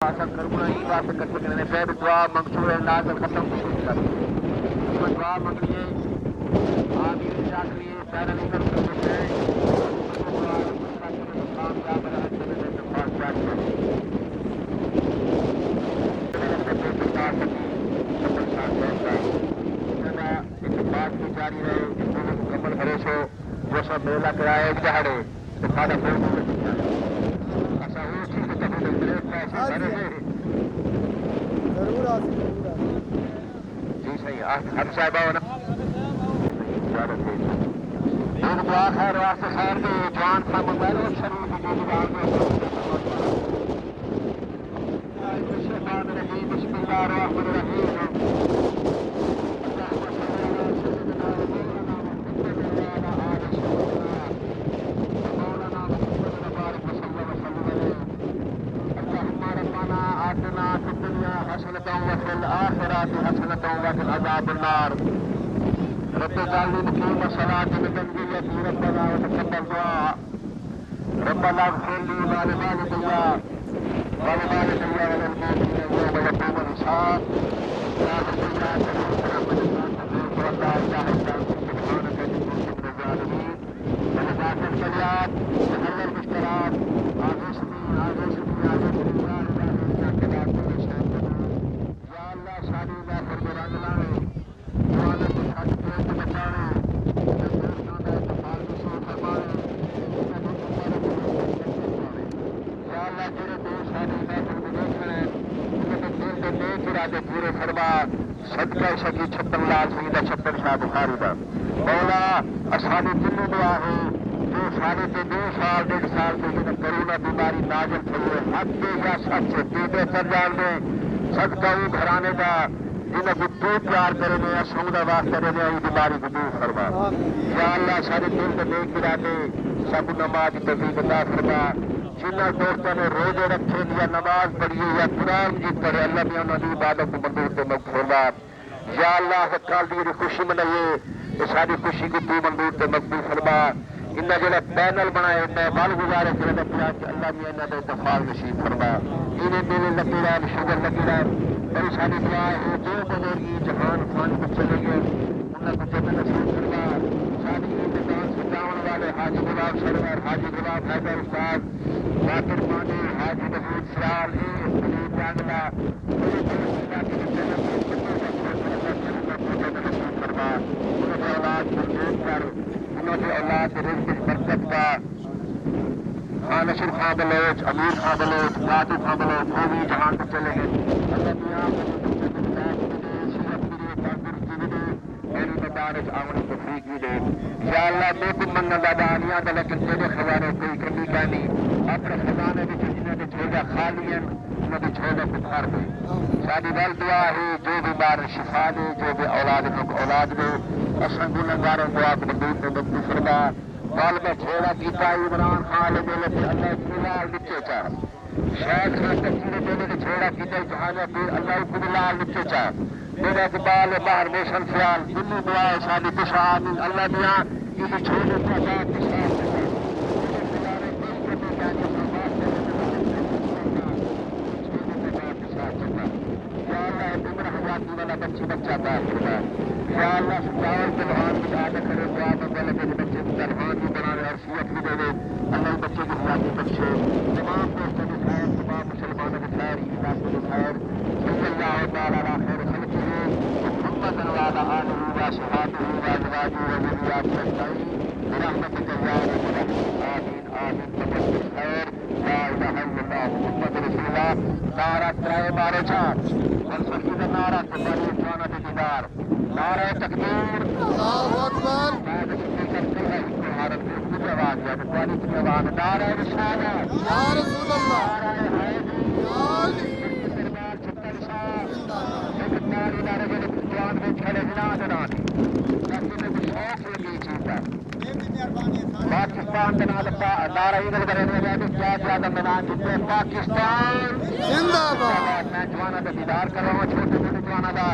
کربلا ہی واسطے کٹھے کرنے پھر دعا منصور نازل ختم کر دعا منگ لیے آمین رکھ لیے پیرا نہیں کر سکتے جاری رہے مکمل بھروسے جو سب میلہ کرائے ایک دہاڑے جی صحیح ہر صاحب دعا خیر واسطے خیر کے جوان تھا موبائل شریف بسم اللہ الرحمن الرحیم وفي الآخرة حسنة وقنا عذاب النار رب اجعلني مقيم الصلاة بتنزيلتي ربنا وتقبل دعاء ربنا اغفر لي ولوالدي وللمؤمنين يوم يقوم الحساب يا رب لا تزغ قلوبنا ولا تجعل سبحانك إني كنت من الظالمين ولذاك الكلام محل المشترك آغثني آغثني آغثني يا إلهي إنك لا كل شيء شادی میں پھر رنگ لانے والے کو چھٹ پیٹ بچانے پورے فرما صدقہ شکی چھپن لال سنگھ کا چھپن شاہ بخاری کا مولا اسانی دلی دعا ہے جو سارے کے 2 سال 1.5 سال سے کرونا بیماری نازل تھی ہے حق کے یا سچ پیٹے کر جان دے صدقہ وہ گھرانے کا جنہیں کو تو پیار کرے یا سنگا واسطے کرے یہ بیماری کو دور فرما یا اللہ سارے دل کو نیک گراتے سب نماز توفیق عطا فرما جنہیں دوستوں نے روزے رکھے یا نماز پڑھیے یا قرآن کی پڑھے اللہ بھی انہوں نے عبادت کو منظور تو مقبول فرما یا اللہ کال دی خوشی منائیے یہ ساری خوشی کو تو منظور تو مقبول فرما انہیں جڑے پینل بنائے میں بال گزارے کرنے پیا کہ اللہ بھی انہوں نے اتفاق نصیب فرما انہیں میرے لگی رہا شوگر لگی رہا بڑی ساری دعا ہے جو بزرگی جہان فان کو چلے گئے انہیں کو جب نصیب فرما شادی انتظام سجاون والے حاجی غلام سرور حاجی غلام حیدر استاد باقر پانی حاجی نبید سیال حبیب جانگلہ فرما انہوں نے اولاد کو دیکھ کر انہوں نے اولاد رزق برکت کا نصر خان بلوچ امیر خان بلوچ ناتو خان بلوچ وہ بھی جہان کو چلے گئے میری مدارج آمن تفریق بھی دے یا اللہ میں کو منگا دادا آنیاں دا لیکن تیرے خزانے کوئی کمی کہنی اپنے خزانے بھی جنہیں نے چھوڑا خالی ہیں انہوں نے چھوڑا بخار دے ساری ول دعا ہے جو بھی بار شفا دے جو بھی اولاد کو اولاد دے اصل گنہگاروں دعا کو مندور میں مقبول فرما بال میں چھوڑا کیتا عمران خان میلے پہ اللہ فلال نچے چاہ شاید خان تفصیل میلے نے چھوڑا کیتا جہاں پہ اللہ فلال نچے چاہ میرا اقبال باہر میشن خیال دلی دعا شادی کشا آمین اللہ دیا یہ چھوڑے کا ذات کشا بچی بچہ بات کرنا یا اللہ سجاور پہلوان کی عادت کرے دعا میں پہلے میرے بچے کو پہلوان بھی بنانے اور صحت بھی دے دے اللہ بچے کی حیاتی بخشے تمام دوستوں کی خیر تمام مسلمانوں کی خیر علاقوں کی خیر صلی اللہ تعالیٰ علی خیر خلقہ محمد وعلی آلہ وصحبہ وازواجہ وذریاتہ اجمعین برحمتک یا رب العالمین آمین آمین تبارک خیر لا الہ الا اللہ محمد رسول اللہ نعرہ ترائے بارے چار والفقید نعرہ تباری جوانا دیدار نعرہ تکبیر اللہ اکبر بعد سپیکر کلہ ہی حارت میں خود آواز یا بقوانی کی آواز نعرہ رسالہ یا رسول اللہ نعرہ حیدی یا علی دربار چھتر شاہ لیکن نعرہ نعرہ جلے جوان میں کھڑے بنا دنانی تاکہ میں کچھ شوق لگی چیزا پاکستان دنال نعرہ ایگل کرنے میں کیا زیادہ منان جتے پاکستان زندہ باد میں جوانا دا دیدار کر رہا ہوں چھوٹے چھوٹے جوانا دا